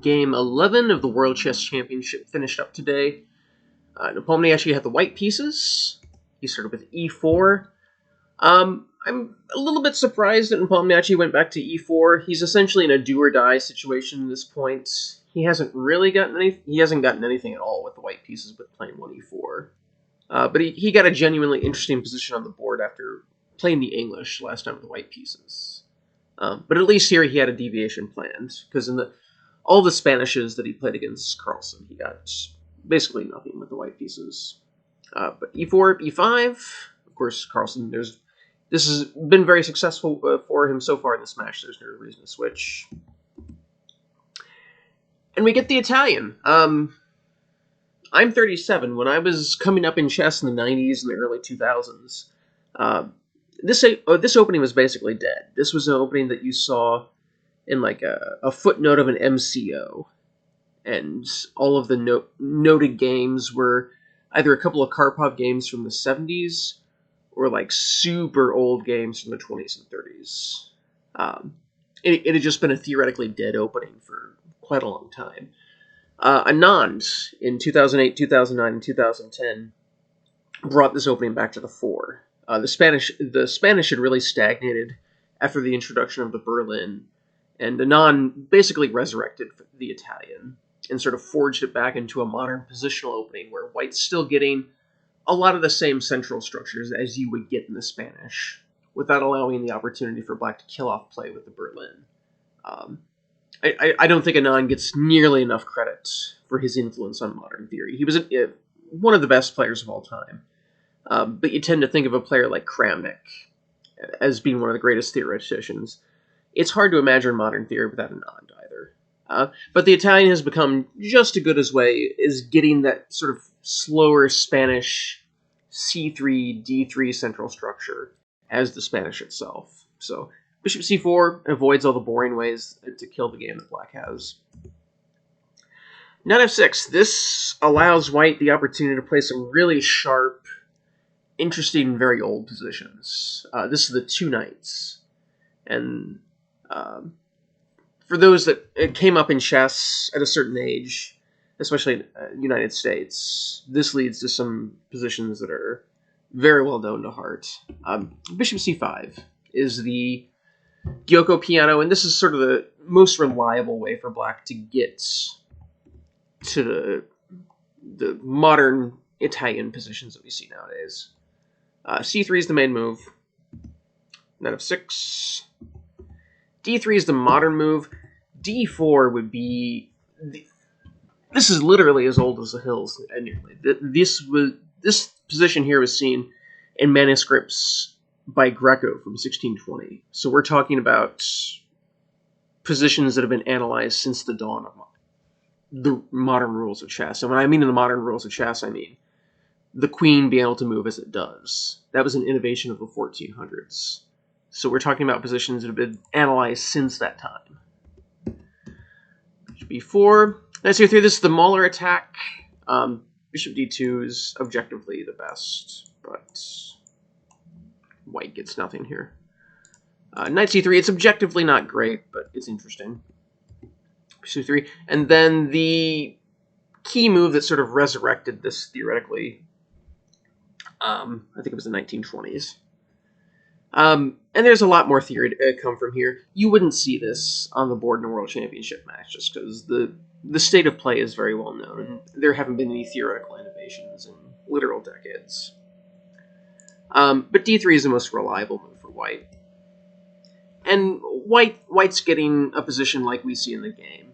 Game 11 of the World Chess Championship finished up today. Nepomniachtchi had the white pieces. He started with e4. I'm a little bit surprised that Nepomniachtchi went back to e4. He's essentially in a do-or-die situation at this point. He hasn't gotten anything at all with the white pieces with playing 1e4. But he got a genuinely interesting position on the board after playing the English last time with the white pieces. But at least here he had a deviation planned, because in all the Spanishes that he played against Carlsen, he got basically nothing with the white pieces. But e4, e5, of course, Carlsen, this has been very successful for him so far in this match. There's no reason to switch. And we get the Italian. I'm 37. When I was coming up in chess in the 90s and the early 2000s, this opening was basically dead. This was an opening that you saw in like a footnote of an MCO. And all of the noted games were either a couple of Karpov games from the 70s or like super old games from the 20s and 30s. It had just been a theoretically dead opening for quite a long time. Anand in 2008, 2009, and 2010 brought this opening back to the fore. The Spanish had really stagnated after the introduction of the Berlin, and Anand basically resurrected the Italian and sort of forged it back into a modern positional opening where white's still getting a lot of the same central structures as you would get in the Spanish, without allowing the opportunity for black to kill off play with the Berlin. I don't think Anand gets nearly enough credit for his influence on modern theory. He was one of the best players of all time. But you tend to think of a player like Kramnik as being one of the greatest theoreticians. It's hard to imagine modern theory without Anand either. But the Italian has become just as good as way as getting that sort of slower Spanish c3, d3 central structure as the Spanish itself. So bishop c4 avoids all the boring ways to kill the game that black has. Knight f6. This allows white the opportunity to play some really sharp, interesting, and very old positions. This is the two knights. And for those that came up in chess at a certain age, especially in the United States, this leads to some positions that are very well known to heart. Bishop c5 is the Gyoko piano, and this is sort of the most reliable way for black to get to the modern Italian positions that we see nowadays. c3 is the main move. Knight f6. d3 is the modern move. d4 would be... This is literally as old as the hills. This position here was seen in manuscripts by Greco from 1620. So we're talking about positions that have been analyzed since the dawn of the modern rules of chess. And when I mean in the modern rules of chess, I mean the queen being able to move as it does. That was an innovation of the 1400s. So we're talking about positions that have been analyzed since that time. Bishop b4. Knight c3. This is the Mahler attack. Bishop d2 is objectively the best, but white gets nothing here. Knight c3. It's objectively not great, but it's interesting. Bishop c3. And then the key move that sort of resurrected this theoretically, I think it was the 1920s. And there's a lot more theory to come from here. You wouldn't see this on the board in a World Championship match just because the state of play is very well known, and there haven't been any theoretical innovations in literal decades. But d3 is the most reliable move for white. And white's getting a position like we see in the game.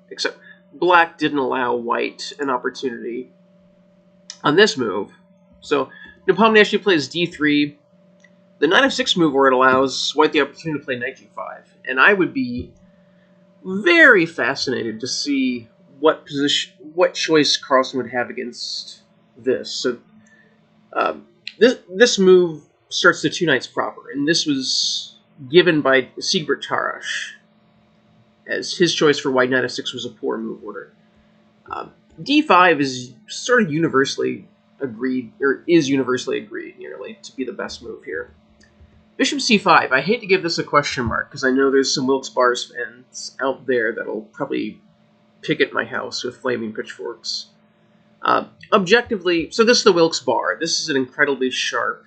Except black didn't allow white an opportunity on this move. So Nepomniachtchi plays d3. The knight f6 move where it allows white the opportunity to play knight g5. And I would be very fascinated to see what choice Carlsen would have against this. So this move starts the two knights proper, and this was given by Siegbert Tarasch, as his choice for white knight f6 was a poor move order. d5 is sort of universally agreed, or is universally agreed nearly, to be the best move here. Bishop c5. I hate to give this a question mark, because I know there's some Wilkes-Barre fans out there that'll probably pick at my house with flaming pitchforks. Objectively, so this is the Wilkes-Barre. This is an incredibly sharp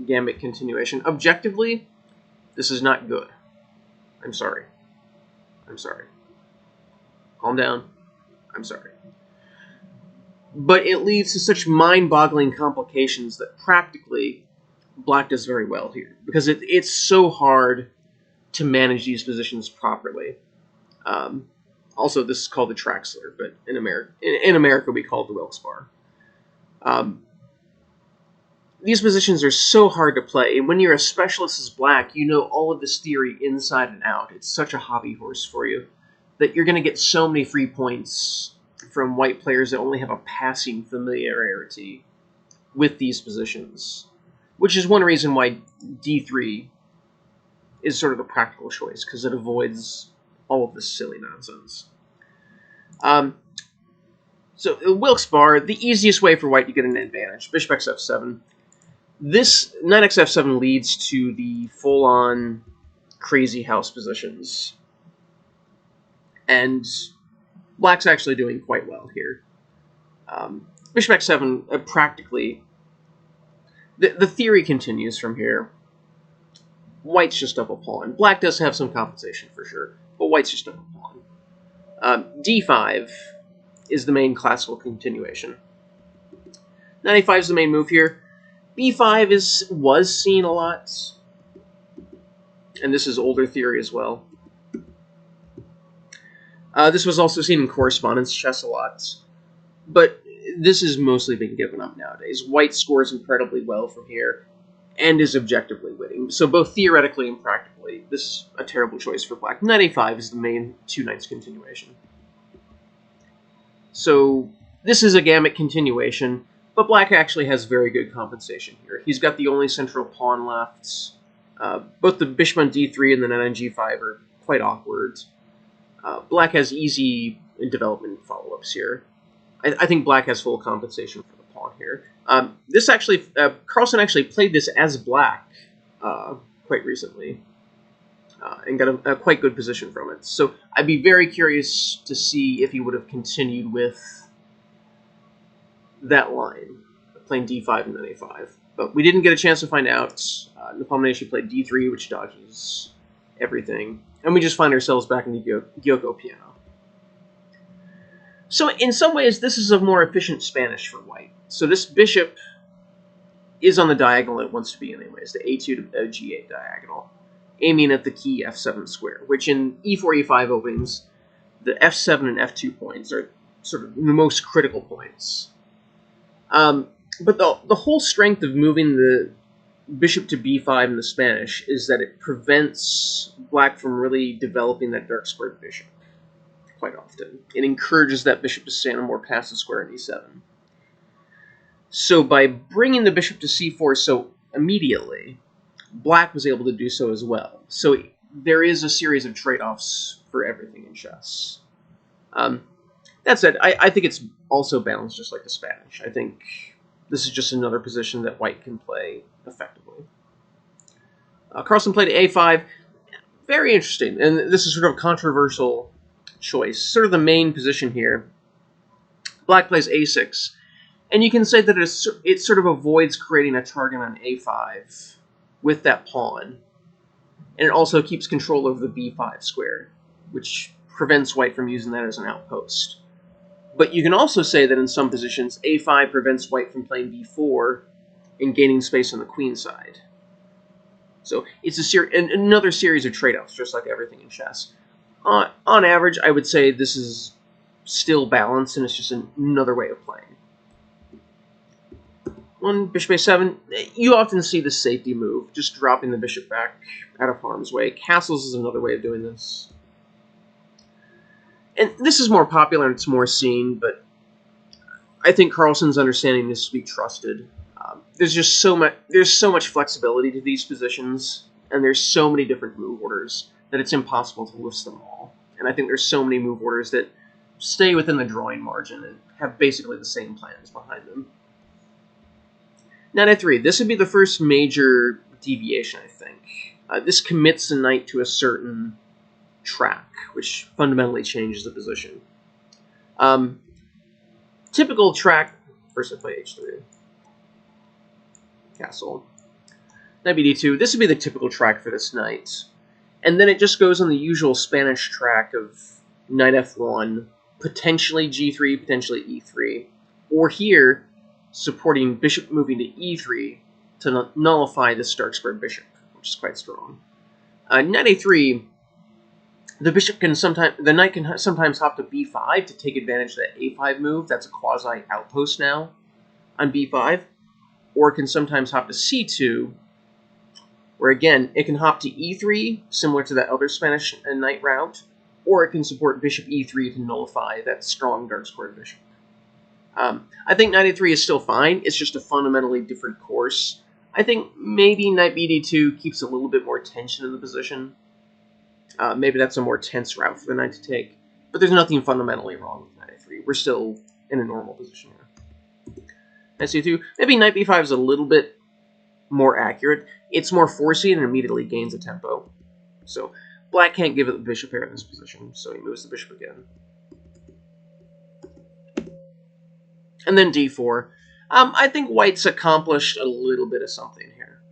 gambit continuation. Objectively, this is not good. I'm sorry. I'm sorry. Calm down. I'm sorry. But it leads to such mind-boggling complications that practically Black does very well here, because it's so hard to manage these positions properly. Also, this is called the Traxler, but in America we call it the Wilkes-Barre. These positions are so hard to play, and when you're a specialist as Black, you know all of this theory inside and out. It's such a hobby horse for you that you're going to get so many free points from White players that only have a passing familiarity with these positions, which is one reason why d3 is sort of the practical choice, because it avoids all of this silly nonsense. So Wilkes-Barre, the easiest way for White to get an advantage, Bishop x f7. This knight x f7 leads to the full-on crazy house positions, and Black's actually doing quite well here. Bishop x7 practically, the theory continues from here. White's just up a pawn. Black does have some compensation for sure, but White's just up a pawn. d5 is the main classical continuation. Knight a5 is the main move here. b5 was seen a lot, and this is older theory as well. This was also seen in correspondence chess a lot, but this has mostly been given up nowadays. White scores incredibly well from here, and is objectively winning. So both theoretically and practically, this is a terrible choice for Black. Knight a5 is the main two knights continuation. So this is a gambit continuation, but Black actually has very good compensation here. He's got the only central pawn left. Both the bishop on d3 and the knight on g5 are quite awkward. Black has easy development follow-ups here. I think Black has full compensation for the pawn here. This actually, Carlsen actually played this as Black quite recently, and got a quite good position from it. So I'd be very curious to see if he would have continued with that line, playing d5 and then a5. But we didn't get a chance to find out. Nepomniachtchi played d3, which dodges everything. And we just find ourselves back in the Gyoko piano. So in some ways, this is a more efficient Spanish for White. So this bishop is on the diagonal it wants to be anyways, the a2 to g8 diagonal, aiming at the key f7 square, which in e4, e5 openings, the f7 and f2 points are sort of the most critical points. But the whole strength of moving the bishop to b5 in the Spanish is that it prevents Black from really developing that dark squared bishop quite often. It encourages that bishop to stay on a more passive square in e7. So by bringing the bishop to c4 so immediately, Black was able to do so as well. So there is a series of trade-offs for everything in chess. That said, I think it's also balanced just like the Spanish. I think this is just another position that White can play effectively. Carlsen played a5. Very interesting, and this is sort of a controversial choice. Sort of the main position here. Black plays a6, and you can say that it sort of avoids creating a target on a5 with that pawn, and it also keeps control over the b5 square, which prevents White from using that as an outpost. But you can also say that in some positions, a5 prevents White from playing b4 and gaining space on the queen side. So it's another series of trade-offs, just like everything in chess. On average, I would say this is still balanced, and it's just another way of playing. On bishop a7, you often see the safety move, just dropping the bishop back out of harm's way. Castles is another way of doing this. And this is more popular and it's more seen, but I think Carlsen's understanding this to be trusted. There's just so much flexibility to these positions, and there's so many different move orders that it's impossible to list them all. And I think there's so many move orders that stay within the drawing margin and have basically the same plans behind them. Knight a3. This would be the first major deviation, I think. This commits the knight to a certain track, which fundamentally changes the position. Typical track... First I play h3. Castle. Knight bd2. This would be the typical track for this knight. And then it just goes on the usual Spanish track of knight f1, potentially g3, potentially e3. Or here, supporting bishop moving to e3 to nullify this dark squared bishop, which is quite strong. Knight a3, the knight can sometimes hop to b5 to take advantage of that a5 move. That's a quasi outpost now on b5. Or it can sometimes hop to c2, where again, it can hop to e3, similar to that other Spanish knight route, or it can support bishop e3 to nullify that strong dark squared bishop. I think knight a3 is still fine. It's just a fundamentally different course. I think maybe knight bd2 keeps a little bit more tension in the position. Maybe that's a more tense route for the knight to take. But there's nothing fundamentally wrong with knight a3. We're still in a normal position here. Knight c2. Maybe knight b5 is a little bit more accurate. It's more forcey and immediately gains a tempo. So black can't give it the bishop here in this position, so he moves the bishop again. And then d4. I think white's accomplished a little bit of something here.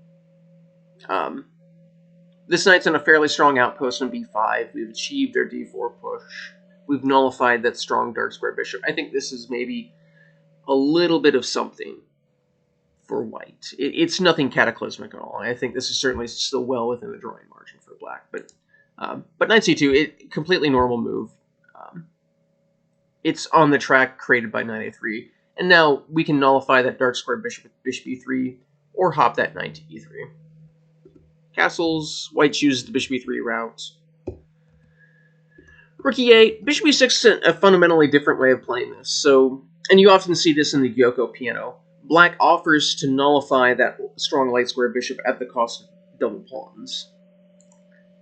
This knight's in a fairly strong outpost on b5. We've achieved our d4 push. We've nullified that strong dark square bishop. I think this is maybe a little bit of something for white. It's nothing cataclysmic at all. I think this is certainly still well within the drawing margin for black. But knight c2, completely normal move. It's on the track created by knight a3. And now we can nullify that dark square bishop with bishop e3, or hop that knight to e3. Castles, white chooses the bishop e3 route. Rook e8, bishop e6 is a fundamentally different way of playing this. So, and you often see this in the Gyoko piano. Black offers to nullify that strong light square bishop at the cost of double pawns.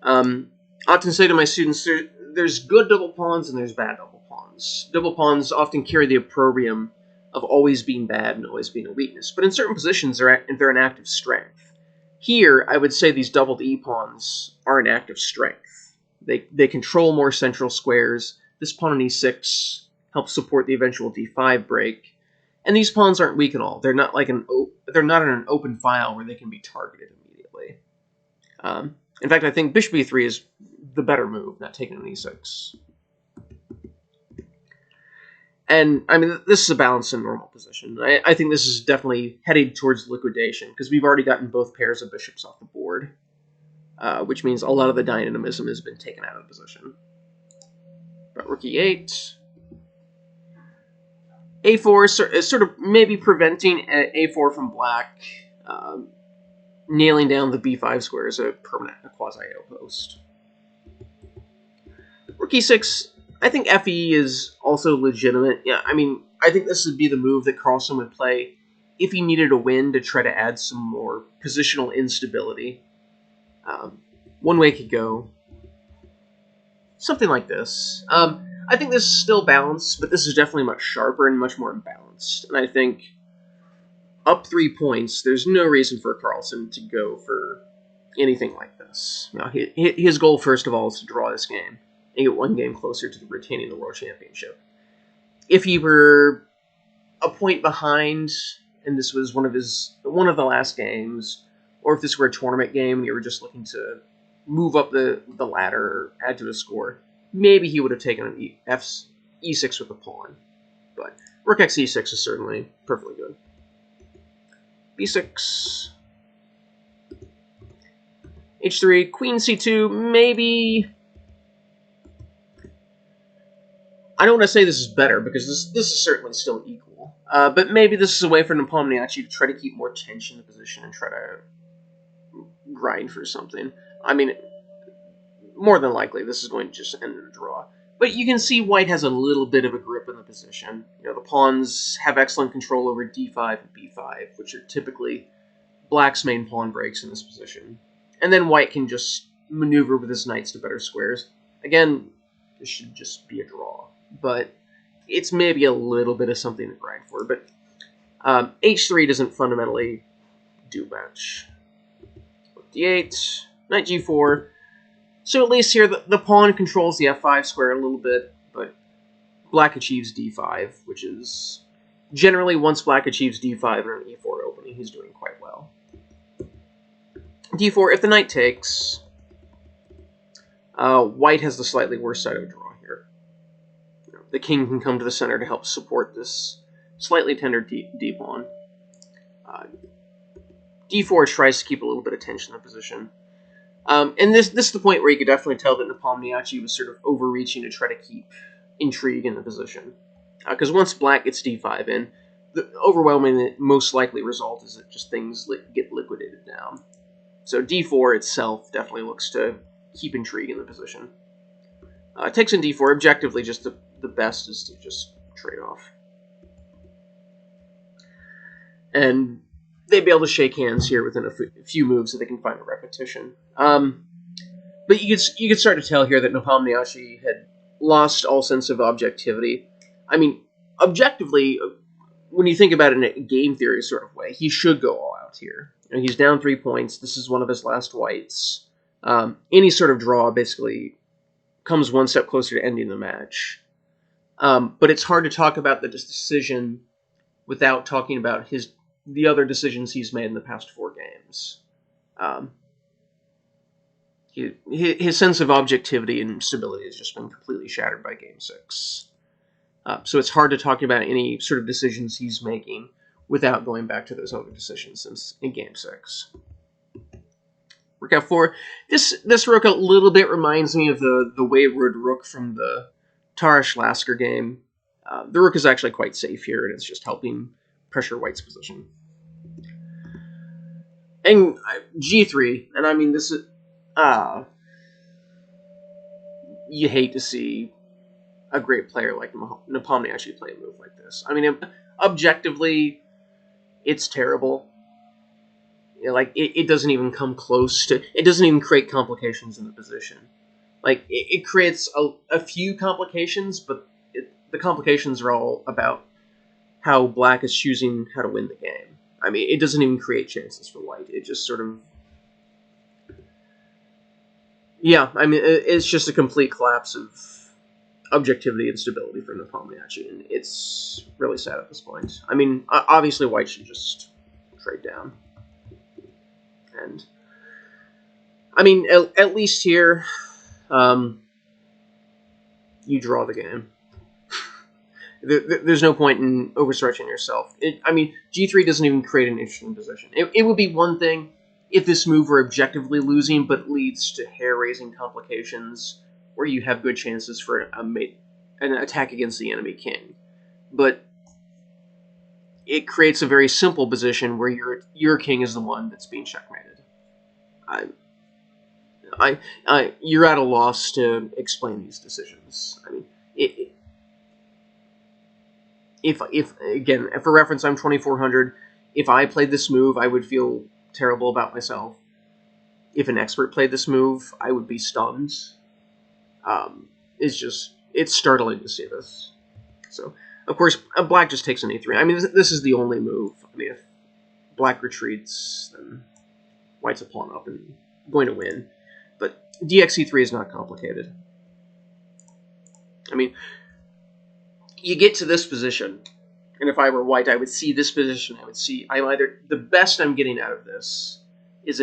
I often say to my students, there's good double pawns and there's bad double pawns. Double pawns often carry the opprobrium of always being bad and always being a weakness, but in certain positions they're an act of strength. Here, I would say these doubled e-pawns are an act of strength. They control more central squares. This pawn on e6 helps support the eventual d5 break. And these pawns aren't weak at all. They're not they're not in an open file where they can be targeted immediately. In fact, I think bishop e3 is the better move, not taking an e6. And, I mean, this is a balanced and normal position. I think this is definitely headed towards liquidation, because we've already gotten both pairs of bishops off the board, which means a lot of the dynamism has been taken out of the position. But rook e8. a4 is sort of maybe preventing a4 from black nailing down the b5 square as a permanent quasi-outpost. Rook e6, I think fe is also legitimate. Yeah, I mean, I think this would be the move that Carlsen would play if he needed a win to try to add some more positional instability. One way could go something like this. I think this is still balanced, but this is definitely much sharper and much more imbalanced. And I think up 3 points, there's no reason for Carlsen to go for anything like this. You know, his goal, first of all, is to draw this game and get one game closer to retaining the World Championship. If he were a point behind, and this was one of the last games, or if this were a tournament game and you were just looking to move up the ladder or add to the score, maybe he would have taken an e6 with a pawn. But rook x e6 is certainly perfectly good. b6. h3, queen c2, maybe... I don't want to say this is better, because this is certainly still equal. But maybe this is a way for Nepomniachtchi to try to keep more tension in the position and try to grind for something. I mean, more than likely, this is going to just end in a draw. But you can see white has a little bit of a grip in the position. You know, the pawns have excellent control over d5 and b5, which are typically black's main pawn breaks in this position. And then white can just maneuver with his knights to better squares. Again, this should just be a draw. But it's maybe a little bit of something to grind for. But h3 doesn't fundamentally do much. d8, knight g4. So at least here, the pawn controls the f5 square a little bit, but black achieves d5, which is generally once black achieves d5 in an e4 opening, he's doing quite well. d4, if the knight takes, white has the slightly worse side of a draw here. The king can come to the center to help support this slightly tender d-pawn. d4 tries to keep a little bit of tension in the position. And this is the point where you could definitely tell that Nepomniachtchi was sort of overreaching to try to keep intrigue in the position. Because once black gets d5 in, the overwhelming most likely result is that just things get liquidated down. So d4 itself definitely looks to keep intrigue in the position. Takes in d4, objectively just the best is to just trade off. And they'd be able to shake hands here within a few moves so they can find a repetition. But you could start to tell here that Nepomniachtchi had lost all sense of objectivity. I mean, objectively, when you think about it in a game theory sort of way, he should go all out here. And he's down 3 points. This is one of his last whites. Any sort of draw basically comes one step closer to ending the match. But it's hard to talk about the decision without talking about the other decisions he's made in the past 4 games. His sense of objectivity and stability has just been completely shattered by Game 6. So it's hard to talk about any sort of decisions he's making without going back to those other decisions since in Game 6. Rook f4. This rook a little bit reminds me of the wayward rook from the Tarash Lasker game. The rook is actually quite safe here, and it's just helping pressure white's position. And g3, and I mean this is you hate to see a great player like Nepomniachtchi play a move like this. I mean, objectively, it's terrible. Like, it doesn't even come close to... It doesn't even create complications in the position. Like, it creates a few complications, but the complications are all about how black is choosing how to win the game. I mean, it doesn't even create chances for white. It just sort of... Yeah, I mean, it's just a complete collapse of objectivity and stability for Nepomniachtchi, and it's really sad at this point. I mean, obviously white should just trade down. And, I mean, at least here, you draw the game. There's no point in overstretching yourself. I mean, g3 doesn't even create an interesting position. It would be one thing if this move were objectively losing, but leads to hair-raising complications where you have good chances for an attack against the enemy king. But it creates a very simple position where your king is the one that's being checkmated. You're at a loss to explain these decisions. I mean, if again, for reference, I'm 2400. If I played this move, I would feel terrible about myself. If an expert played this move, I would be stunned. It's startling to see this. So, of course, black just takes an e3. I mean, this is the only move. I mean, if black retreats, then white's a pawn up and going to win. But dxe3 is not complicated. I mean, you get to this position, and if I were white, I would see this position. I would see the best I'm getting out of this is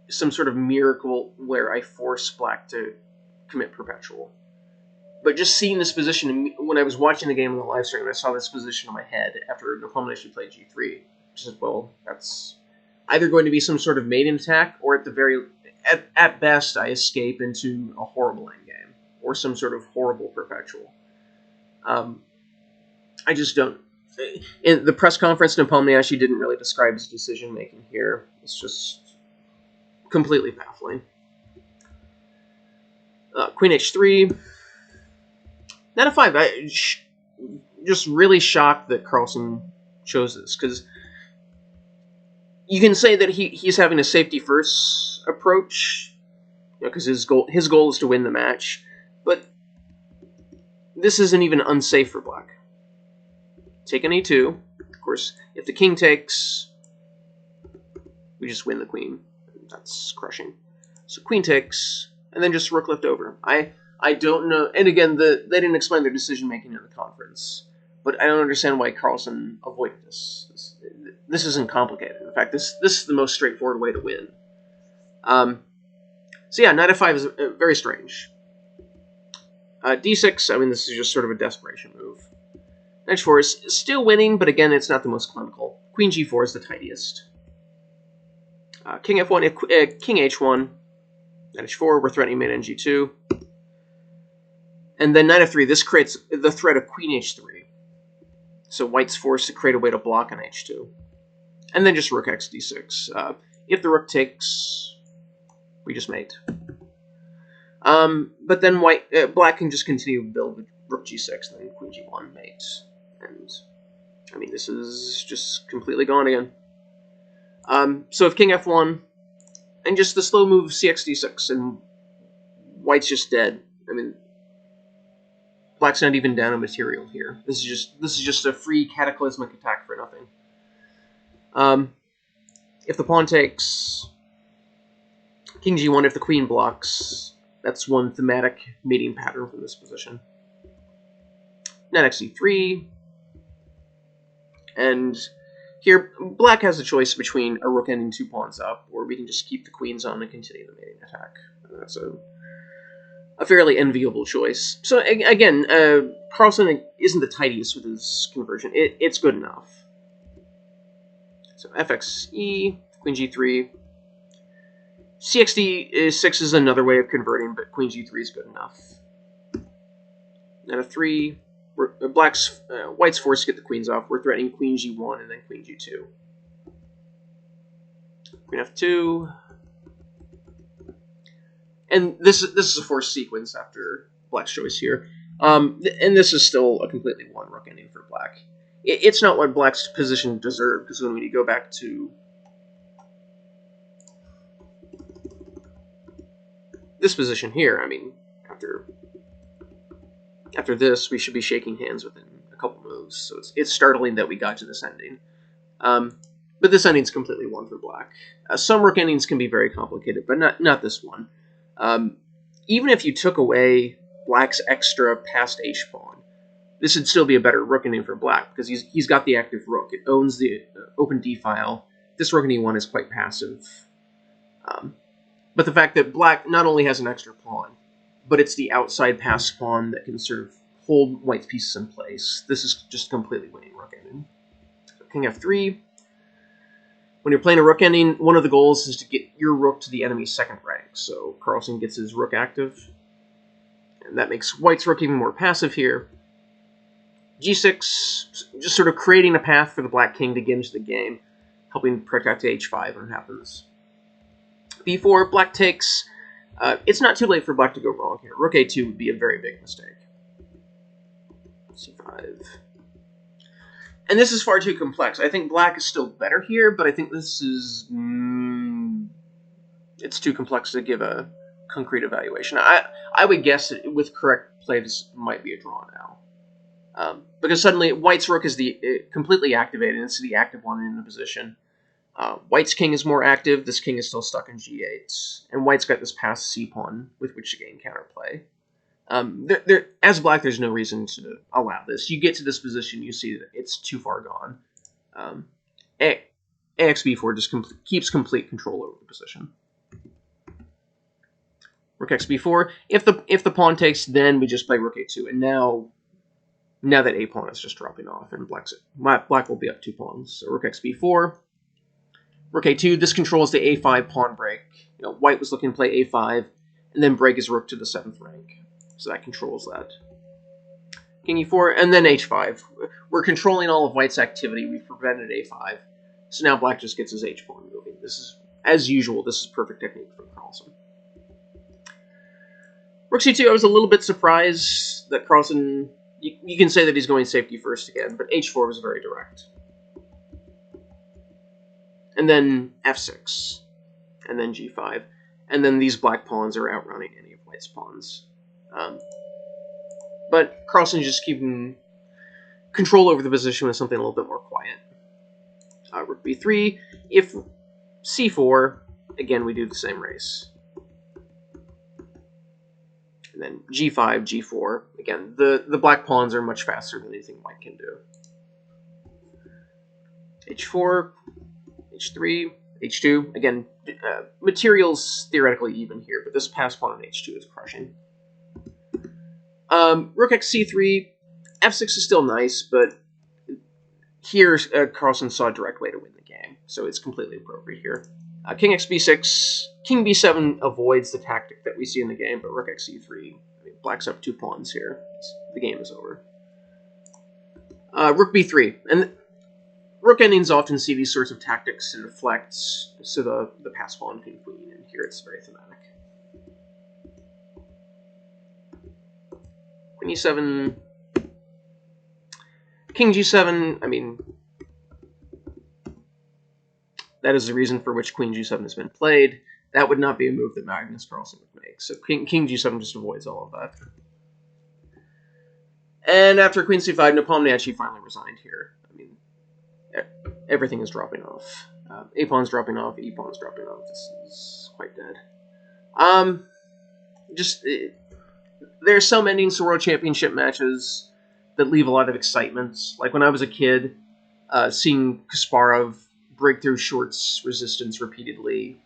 some sort of miracle where I force black to commit perpetual. But just seeing this position, when I was watching the game on the live stream, I saw this position in my head after Nepomniachtchi played g3. I said, well, that's either going to be some sort of maiden attack, or at best, I escape into a horrible endgame, or some sort of horrible perpetual. I just don't... In the press conference, Nepomniachtchi didn't really describe his decision-making here. It's just completely baffling. Queen h3. Knight f5. Just really shocked that Carlsen chose this, because you can say that he's having a safety-first approach, because his goal is to win the match, but this isn't even unsafe for black. Take an e2. Of course, if the king takes, we just win the queen. That's crushing. So queen takes, and then just rook left over. I don't know, and again, they didn't explain their decision making in the conference, but I don't understand why Carlsen avoided this. This isn't complicated. In fact, this is the most straightforward way to win. So yeah, knight f5 is very strange. d6, I mean, this is just sort of a desperation move. Knight h4 is still winning, but again, it's not the most clinical. Queen g4 is the tidiest. King f1, king h1, knight h4, we're threatening mate on g2. And then knight f3, this creates the threat of queen h3. So white's forced to create a way to block on h2. And then just rook x d6. If the rook takes, we just mate. But then black can just continue to build with rook g6, then queen g1, mate. And, I mean, this is just completely gone again. So if king f1, and just the slow move cx d6, and white's just dead. I mean, black's not even down a material here. This is just a free cataclysmic attack for nothing. If the pawn takes, king g1, if the queen blocks, that's one thematic mating pattern from this position. Knight x d3, and here black has a choice between a rook ending 2 pawns up, or we can just keep the queens on and continue the mating attack. That's a fairly enviable choice. So again, Carlsen isn't the tidiest with his conversion. It's good enough. So fxe, queen g3. cxd6 is another way of converting, but queen g3 is good enough. Knight f3. White's forced to get the queens off. We're threatening queen g1 and then queen g2. Queen f2. And this is a forced sequence after black's choice here. And this is still a completely one rook ending for black. It's not what black's position deserved, because when we go back to this position here, I mean, after this, we should be shaking hands within a couple moves. So it's startling that we got to this ending. But this ending's completely one for black. Some rook endings can be very complicated, but not this one. Even if you took away black's extra passed h-pawn, this would still be a better rook ending for black, because he's got the active rook. It owns the open d-file. This rook in e1 is quite passive. But the fact that black not only has an extra pawn, but it's the outside passed pawn that can sort of hold white's pieces in place. This is just completely winning rook ending. So king f3. When you're playing a rook ending, one of the goals is to get your rook to the enemy's second rank. So Carlsen gets his rook active, and that makes white's rook even more passive here. g6, just sort of creating a path for the black king to get into the game, helping protect h5 when it happens. b4, black takes. It's not too late for black to go wrong here. Rook a2 would be a very big mistake. c5. And this is far too complex. I think black is still better here, but I think this is... it's too complex to give a concrete evaluation. I would guess that with correct play, this might be a draw now. Because suddenly white's rook is completely activated, and it's the active one in the position. White's king is more active. This king is still stuck in g8. And white's got this passed c-pawn with which to gain counterplay. As black, there's no reason to allow this. You get to this position, you see that it's too far gone. AXB4 just keeps complete control over the position. Rook xb4. If the pawn takes, then we just play rook a2. And now that a pawn is just dropping off, and black will be up 2 pawns. So rook xb4. Rook a2, this controls the a5 pawn break. White was looking to play a5, and then break his rook to the 7th rank. So that controls that. King e4, and then h5. We're controlling all of white's activity. We've prevented a5. So now black just gets his h-pawn moving. This is, as usual, this is perfect technique from Carlsen. Rook c2, I was a little bit surprised that Carlsen... You can say that he's going safety first again, but h4 was very direct. And then f6, and then g5, and then these black pawns are outrunning any of white's pawns. But Carlsen's just keeping control over the position with something a little bit more quiet. Rook b3, if c4, again, we do the same race. And then g5, g4. Again, the black pawns are much faster than anything white can do. h4, h3, h2. Again, material's theoretically even here, but this pass pawn on h2 is crushing. Rook x c3, f6 is still nice, but here Carlsen saw a direct way to win the game, so it's completely appropriate here. King x b6, king b7 avoids the tactic that we see in the game, but rook x c3, I mean, black's up 2 pawns here. The game is over. Rook b3, and rook endings often see these sorts of tactics and reflects, so the pass pawn can queen, and here it's very thematic. Queen e7, king g7, I mean, that is the reason for which queen g7 has been played. That would not be a move that Magnus Carlsen would make, so king g7 just avoids all of that. And after queen c5, Nepomniachtchi finally resigned here. I mean, everything is dropping off. A pawn's dropping off, E pawn's dropping off. This is quite dead. There are some endings to World Championship matches that leave a lot of excitement. Like when I was a kid, seeing Kasparov break through Short's resistance repeatedly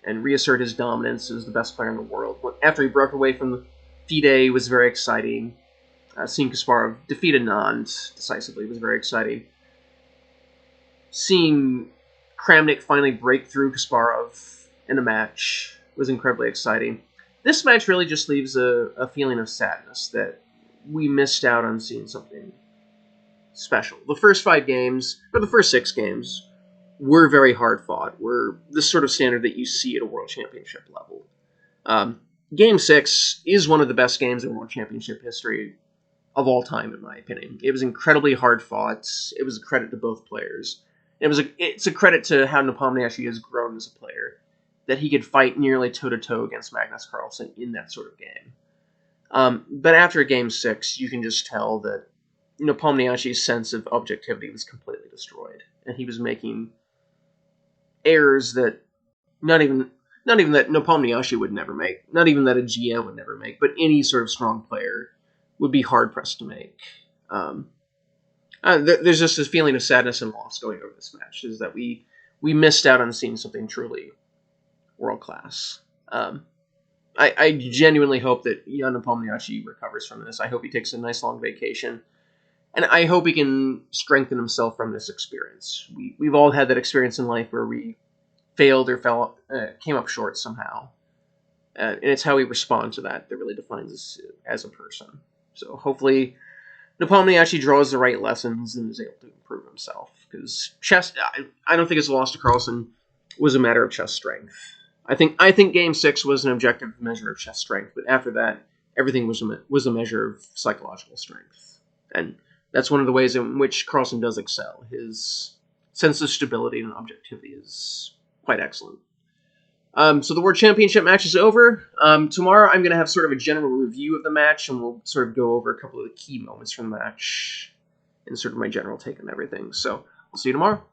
and reassert his dominance as the best player in the world. After he broke away from FIDE was very exciting. Seeing Kasparov defeat Anand decisively was very exciting. Seeing Kramnik finally break through Kasparov in a match was incredibly exciting. This match really just leaves a feeling of sadness that we missed out on seeing something special. The first 5 games, or the first 6 games, were very hard fought, were the sort of standard that you see at a World Championship level. Game 6 is one of the best games in World Championship history of all time, in my opinion. It was incredibly hard fought. It was a credit to both players. It's a credit to how Nepomniachtchi has grown as a player, that he could fight nearly toe-to-toe against Magnus Carlsen in that sort of game. But after Game 6, you can just tell that Nepomniachtchi's sense of objectivity was completely destroyed, and he was making errors that not even that Nepomniachtchi would never make, not even that a GM would never make, but any sort of strong player would be hard-pressed to make. There's just this feeling of sadness and loss going over this match, is that we missed out on seeing something truly world-class. I genuinely hope that Jan Nepomniachtchi recovers from this. I hope he takes a nice long vacation, and I hope he can strengthen himself from this experience. We've all had that experience in life where we failed or came up short somehow, and it's how we respond to that really defines us as a person. So hopefully Nepomniachtchi draws the right lessons and is able to improve himself, because chess, I don't think his loss to Carlsen was a matter of chess strength. I think Game 6 was an objective measure of chess strength, but after that, everything was a measure of psychological strength. And that's one of the ways in which Carlsen does excel. His sense of stability and objectivity is quite excellent. So the World Championship match is over. Tomorrow I'm going to have sort of a general review of the match, and we'll sort of go over a couple of the key moments from the match and sort of my general take on everything. So I'll see you tomorrow.